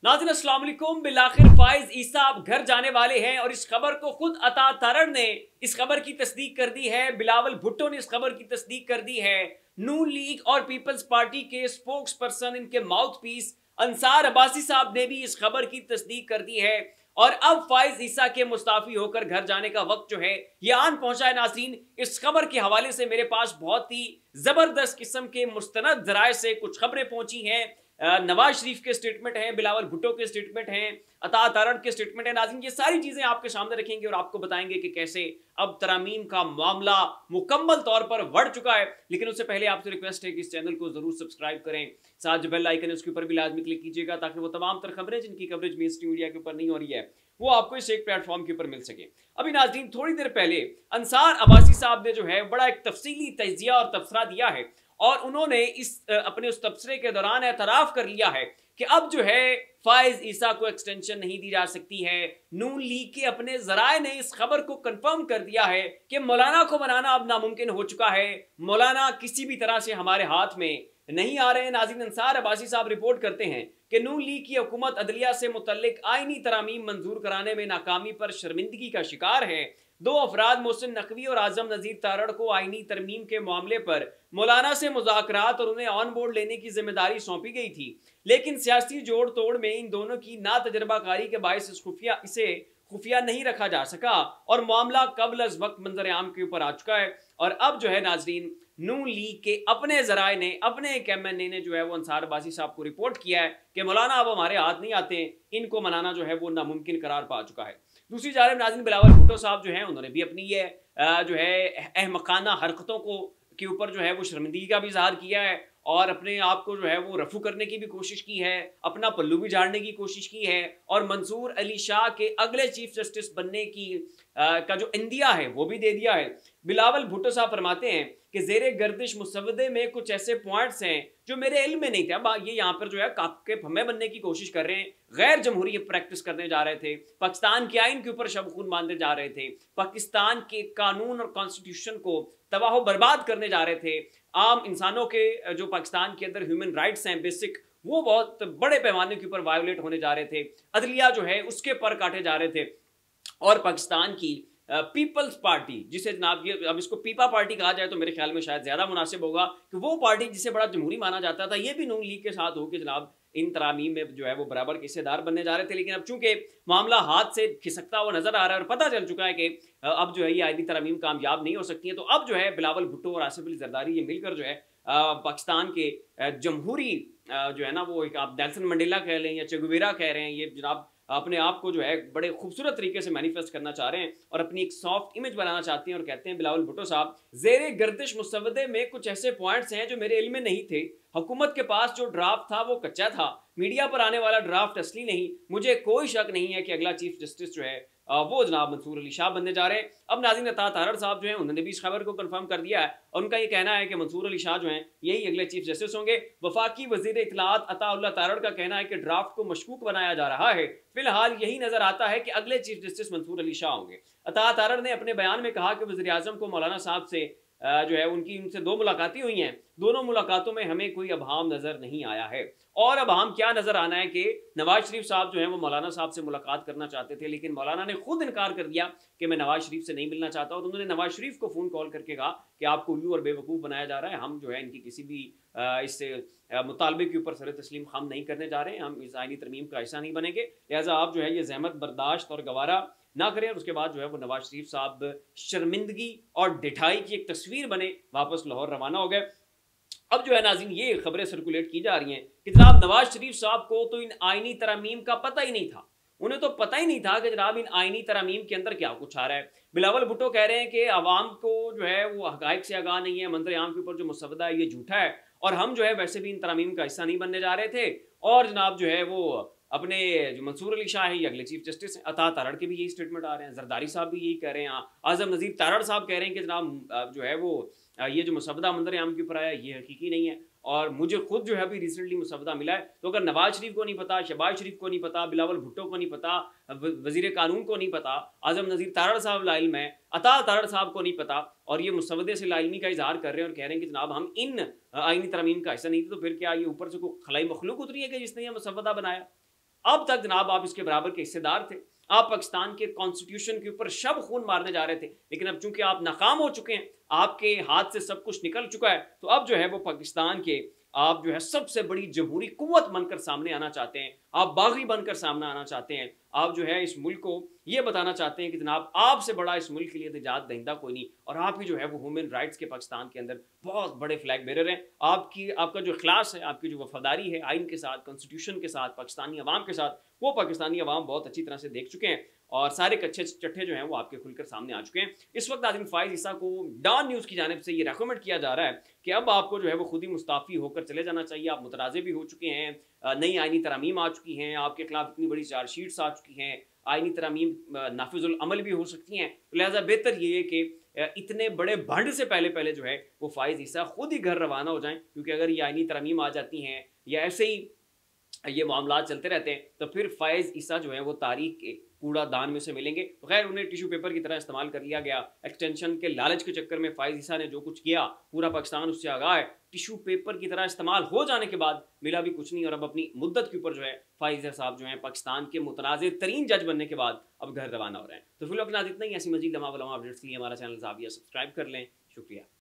नाज़रीन अस्सलाम वालेकुम। बिलाखिर फाइज ईसा अब घर जाने वाले हैं और इस खबर को खुद अता तारड़ ने इस खबर की तस्दीक कर दी है। बिलावल भुट्टो ने इस खबर की तस्दीक कर दी है। नून लीग और पीपल्स पार्टी के स्पोक्स पर्सन, इनके माउथ पीस अंसार अब्बासी साहब ने भी इस खबर की तस्दीक कर दी है और अब फाइज ईसा के मुस्ताफी होकर घर जाने का वक्त जो है ये आन पहुंचा है। नाज़रीन, इस खबर के हवाले से मेरे पास बहुत ही जबरदस्त किस्म के मुस्तनद जराए से कुछ खबरें पहुंची हैं। नवाज शरीफ के स्टेटमेंट हैं, बिलावल भुट्टो के स्टेटमेंट हैं, अता तारड़ के स्टेटमेंट हैं। नाज़रीन, ये सारी चीजें आपके सामने रखेंगे और आपको बताएंगे कि कैसे अब तरामीम का मामला मुकम्मल तौर पर बढ़ चुका है। लेकिन उससे पहले आपसे रिक्वेस्ट है कि इस चैनल को जरूर सब्सक्राइब करें, साथ जो बेल आइकन है उसके ऊपर भी लाजमी क्लिक कीजिएगा ताकि वो तमाम तर खबरें जिनकी कवरेज मेन स्ट्रीम मीडिया के ऊपर नहीं हो रही है वो आपको इस एक प्लेटफॉर्म के ऊपर मिल सके। अभी नाज़रीन, थोड़ी देर पहले अंसार अब्बासी साहब ने जो है बड़ा एक तफसीली तजिया और तबसरा दिया है और उन्होंने इस अपने उस तबसरे के दौरान एतराफ़ कर लिया है कि अब जो है फाइज ईसा को एक्सटेंशन नहीं दी जा सकती है। नून लीग के अपने जराए ने इस खबर को कंफर्म कर दिया है कि मौलाना को बनाना अब नामुमकिन हो चुका है। मौलाना किसी भी तरह से हमारे हाथ में नहीं आ रहे हैं। नाज़रीन, अंसार अब्बासी साहब रिपोर्ट करते हैं कि नून लीग की हुकूमत अदलिया से मुतल्लिक आईनी तरामीम मंजूर कराने में नाकामी पर शर्मिंदगी का शिकार है। दो अफराद मोहसिन नकवी और आजम नजीर तारड़ को आईनी तरमीम के मामले पर मौलाना से मुज़ाकरात और उन्हें ऑन बोर्ड लेने की जिम्मेदारी सौंपी गई थी, लेकिन सियासी जोड़ तोड़ में इन दोनों की ना तजर्बाकारी के बायस इसे खुफिया नहीं रखा जा सका और मामला कबल अज वक्त मंजर आम के ऊपर आ चुका है। और अब जो है नाजरीन, नून लीग के अपने जराए ने, अपने एक MNA ने जो है वो अंसार अब्बासी साहब को रिपोर्ट किया है कि मौलाना अब हमारे हाथ नहीं आते, इनको मनाना जो है वो नामुमकिन करार पा चुका है। दूसरी जानिब नाज़रीन, बिलावल भुट्टो साहब जो हैं उन्होंने भी अपनी ये जो है अहमकाना हरकतों को के ऊपर जो है वो शर्मिंदगी का भी इजहार किया है और अपने आप को जो है वो रफू करने की भी कोशिश की है, अपना पल्लू भी झाड़ने की कोशिश की है और मंसूर अली शाह के अगले चीफ जस्टिस बनने की का जो इंदिया है वो भी दे दिया है। बिलावल भुट्टो साहब फरमाते हैं कि ज़ेरे गर्दिश मुसवदे में कुछ ऐसे पॉइंट्स हैं जो मेरे इल्म में नहीं थे। अब ये यहाँ पर जो है काक के फम्मे बनने की कोशिश कर रहे हैं, गैर जमहूरी प्रैक्टिस करने जा रहे थे, पाकिस्तान के आइन के ऊपर शब खून बांधने जा रहे थे, पाकिस्तान के कानून और कॉन्स्टिट्यूशन को तबाह बर्बाद करने जा रहे थे, आम इंसानों के जो पाकिस्तान के अंदर ह्यूमन राइट्स हैं बेसिक, वो बहुत बड़े पैमाने के ऊपर वायोलेट होने जा रहे थे, अदलिया जो है उसके पर काटे जा रहे थे और पाकिस्तान की पीपल्स पार्टी, जिसे जनाब ये अब इसको पीपा पार्टी कहा जाए तो मेरे ख्याल में शायद ज्यादा मुनासिब होगा कि वो पार्टी जिसे बड़ा जमहूरी माना जाता था, ये भी नून लीग के साथ हो कि जनाब इन तरामीम में जो है वो बराबर के हिस्सेदार बनने जा रहे थे। लेकिन अब चूंकि मामला हाथ से खिसकता हुआ नजर आ रहा है और पता चल चुका है कि अब जो है ये आईनी तरामीम कामयाब नहीं हो सकती है, तो अब जो है बिलावल भुट्टो और आसिफ अली जरदारी ये मिलकर जो है पाकिस्तान के जमहूरी जो है ना वो एक आप नेल्सन मंडेला कह लें या चे गुवेरा कह रहे हैं, ये जनाब अपने आप को जो है बड़े खूबसूरत तरीके से मैनिफेस्ट करना चाह रहे हैं और अपनी एक सॉफ्ट इमेज बनाना चाहते हैं और कहते हैं बिलावल भुट्टो साहब, ज़ेरे गर्दिश मुसवदे में कुछ ऐसे पॉइंट्स हैं जो मेरे इल्म में नहीं थे, हुकूमत के पास जो ड्राफ्ट था वो कच्चा था, मीडिया पर आने वाला ड्राफ्ट असली नहीं, मुझे कोई शक नहीं है कि अगला चीफ जस्टिस जो है वो जनाब मंसूर अली शाह बनने जा रहे हैं। अब नाज़रीन, अता तारड़ साहब जो हैं उन्होंने भी इस खबर को कंफर्म कर दिया है और उनका ये कहना है कि मंसूर अली शाह जो हैं यही अगले चीफ जस्टिस होंगे। वफाकी वजीर इत्तलात अताउल्लाह तारड़ का कहना है कि ड्राफ्ट को मशकूक बनाया जा रहा है, फिलहाल यही नजर आता है कि अगले चीफ जस्टिस मंसूर अली शाह होंगे। अता तारड़ ने अपने बयान में कहा कि वज़ीर आज़म को मौलाना साहब से जो है उनसे 2 मुलाकातें हुई हैं, दोनों मुलाकातों में हमें कोई अभाम नजर नहीं आया है और अब हम क्या नजर आना है कि नवाज शरीफ साहब जो हैं वो मौलाना साहब से मुलाकात करना चाहते थे, लेकिन मौलाना ने खुद इनकार कर दिया कि मैं नवाज शरीफ से नहीं मिलना चाहता हूं। तो उन्होंने नवाज शरीफ को फोन कॉल करके कहा कि आपको उल्लू और बेवकूफ़ बनाया जा रहा है, हम जो है इनकी किसी भी इससे मुतालबे के ऊपर सर तस्लीम खम नहीं करने जा रहे हैं, हम इस आईनी तरमीम का हिस्सा नहीं बनेंगे, लिहाजा आप जो है ये जहमत बर्दाश्त और गवारा ना करें। और उसके बाद जो है वो नवाज शरीफ साहब शर्मिंदगी और डिठाई की एक तस्वीर बने वापस लाहौर रवाना हो गए। अब जो है नाज़रीन, ये खबरें सर्कुलेट की जा रही हैं कि जनाब नवाज शरीफ साहब को तो इन आईनी तरमीम का पता ही नहीं था, उन्हें तो पता ही नहीं था कि जनाब इन आईनी तरमीम के अंदर क्या कुछ आ रहा है। बिलावल भुट्टो कह रहे हैं कि आवाम को जो है वो हकायक से आगाह नहीं है, मंजर आम के ऊपर जो मुसवदा है ये झूठा है और हम जो है वैसे भी इन तरमीम का हिस्सा नहीं बनने जा रहे थे और जनाब जो है वो अपने जो मंसूर अली शाह है ये अगले चीफ जस्टिस हैं। अता तारड़ के भी यही स्टेटमेंट आ रहे हैं, जरदारी साहब भी यही कह रहे हैं, आजम नज़ीर तारड़ साहब कह रहे हैं कि जनाब जो है वो ये जो मुसवदा मंजर आम के ऊपर आया ये हकीकी नहीं है और मुझे खुद जो है अभी रिसेंटली मुसवदा मिला है, तो अगर नवाज शरीफ को नहीं पता, शहबाज शरीफ को नहीं पता, बिलावल भुट्टो को नहीं पता, वजीर कानून को नहीं पता, आजम नज़ीर तारड़ साहब लाइल्म है, अता तारड़ साहब को नहीं पता और ये मुसवदे से लाइल्मी का इजहार कर रहे हैं और कह रहे हैं कि जनाब हम इन आईनी तरमीम का हिस्सा नहीं थे, तो फिर क्या ये ऊपर से कोई खलाई मखलूक उतरी है कि जिसने यह मुसवदा बनाया? अब तक जनाब आप इसके बराबर के हिस्सेदार थे, आप पाकिस्तान के कॉन्स्टिट्यूशन के ऊपर शब खून मारने जा रहे थे, लेकिन अब चूंकि आप नाकाम हो चुके हैं, आपके हाथ से सब कुछ निकल चुका है, तो अब जो है वो पाकिस्तान के आप जो है सबसे बड़ी जमहूरी कुव्वत बनकर सामने आना चाहते हैं, आप बागी बनकर सामने आना चाहते हैं, आप जो है इस मुल्क को ये बताना चाहते हैं कि जनाब आपसे बड़ा इस मुल्क के लिए निजात दहिंदा कोई नहीं, और आप ही जो है वो ह्यूमन राइट्स के पाकिस्तान के अंदर बहुत बड़े फ्लैग बेरर हैं। आपका जो इखलास है, आपकी जो वफादारी है आइन के साथ, कॉन्स्टिट्यूशन के साथ, पाकिस्तानी अवाम के साथ, वो पाकिस्तानी अवाम बहुत अच्छी तरह से देख चुके हैं और सारे कच्चे चट्टे जो हैं वो आपके खुलकर सामने आ चुके हैं। इस वक्त नाज़रीन फ़ाइज़ ईसा को डॉन न्यूज़ की जानिब से ये रेकमेंड किया जा रहा है कि अब आपको जो है वो खुद ही मुस्ताफ़ी होकर चले जाना चाहिए। आप मुतराज़े भी हो चुके हैं, नई आइनी तरमीम आ चुकी हैं, आपके खिलाफ इतनी बड़ी चार्जशीट्स आ चुकी हैं, आइनी तरमीम नाफिजुल अमल भी हो सकती हैं, तो लिहाजा बेहतर ये है कि इतने बड़े भंड से पहले पहले जो है वो फ़ाइज़ ईसा खुद ही घर रवाना हो जाएं, क्योंकि अगर ये आइनी तरमीम आ जाती हैं या ऐसे ही ये मामला चलते रहते हैं तो फिर फ़ाइज़ ईसा जो है वो तारीख के कूड़ा दान में से मिलेंगे। तो खैर उन्हें टिश्यू पेपर की तरह इस्तेमाल कर लिया गया। एक्सटेंशन के लालच के चक्कर में फ़ाइज़ ईसा ने जो कुछ किया, पूरा पाकिस्तान उससे आगाह है। टिश्यू पेपर की तरह इस्तेमाल हो जाने के बाद मिला भी कुछ नहीं, और अब अपनी मुद्दत के ऊपर जो है फ़ाइज़ साहब जो है पाकिस्तान के मुतनाज़ तरीन जज बनने के बाद अब घर रवाना हो रहे हैं। तो फिलहाल इतना ही। ऐसी मजीद तमाम अपडेट्स के लिए हमारा चैनल ज़ाविया सब्सक्राइब कर लें। शुक्रिया।